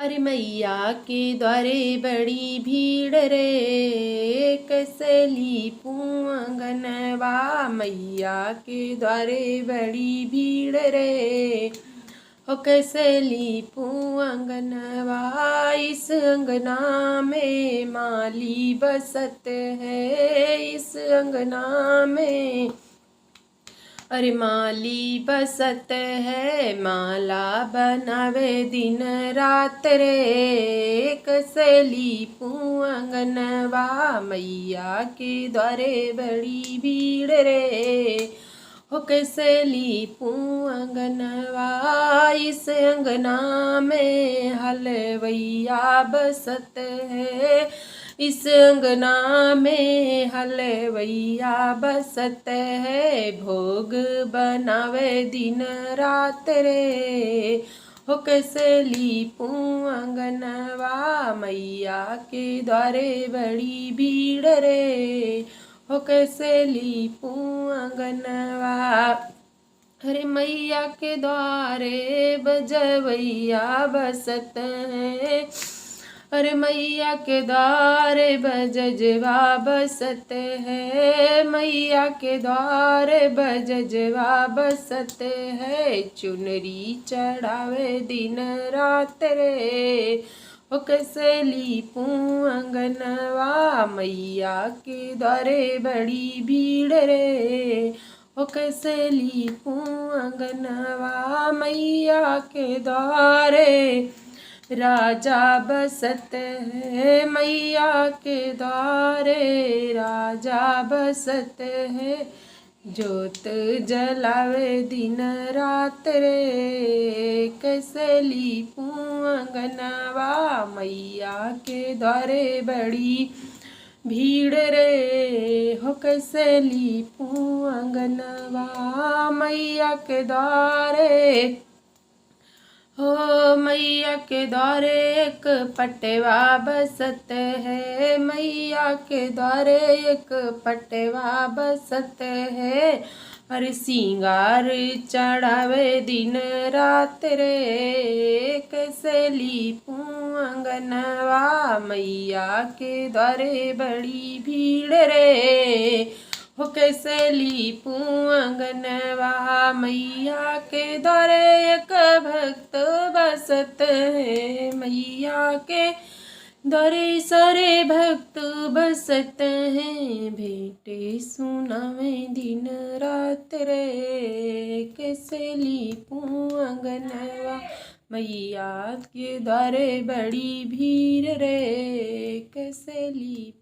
अरे मैया के द्वारे बड़ी भीड़ रे, कसली पुआंगनवा। मैया के द्वारे बड़ी भीड़ रे, हो कसली पुआंगनवा। इस अंगना में माली बसत है, इस अंगना में अरे माली बसत है। माला बनावे दिन रात रे, कसली पुआंगनवा। मैया के द्वारे बड़ी भीड़ रे, हो कसली पुआंगनवा। इस अंगना में हलवैया बसत है, इस अंगना में हलवैया बसत है। भोग बनावे दिन रात रे, हो कसली पुआंगनवा। मैया के द्वारे बड़ी भीड़ रे, हो कसली पुआंगनवा। अरे मैया के द्वारे बजवैया बसत है, अरे मैया के द्वारे बजजवा बसत है। मैया के द्वारे बजजवा बसत है। चुनरी चढ़ावे दिन रात रे, हो कसली पुआंगनवा। मैया के द्वारे बड़ी भीड़ रे, हो कसली पुआंगनवा। मैया के द्वारे राजा बसत है, मैया के द्वारे राजा बसत है। जोत जलावे दिन रात रे, कसली पुआंगनवा। मैया के द्वारे बड़ी भीड़ रे, हो कसली पुआंगनवा। मैया के द्वारे हो मैया के द्वारे एक पटवा बसत है, मैया के द्वारे एक पटवा बसत है। अरे सिंगार चढ़ावे दिन रात रे, कसली पुआंगनवा। मैया के द्वारे बड़ी भीड़ रे, हो कसली पुआंगनवा। मैया के द्वारे एक भक्त बसत है, मैया के द्वारे सारे भक्त बसत हैं। भेंटे सुनावे दिन रात रे, कसली पुआंगनवा। मैया के द्वारे बड़ी भीड़ रे, कसली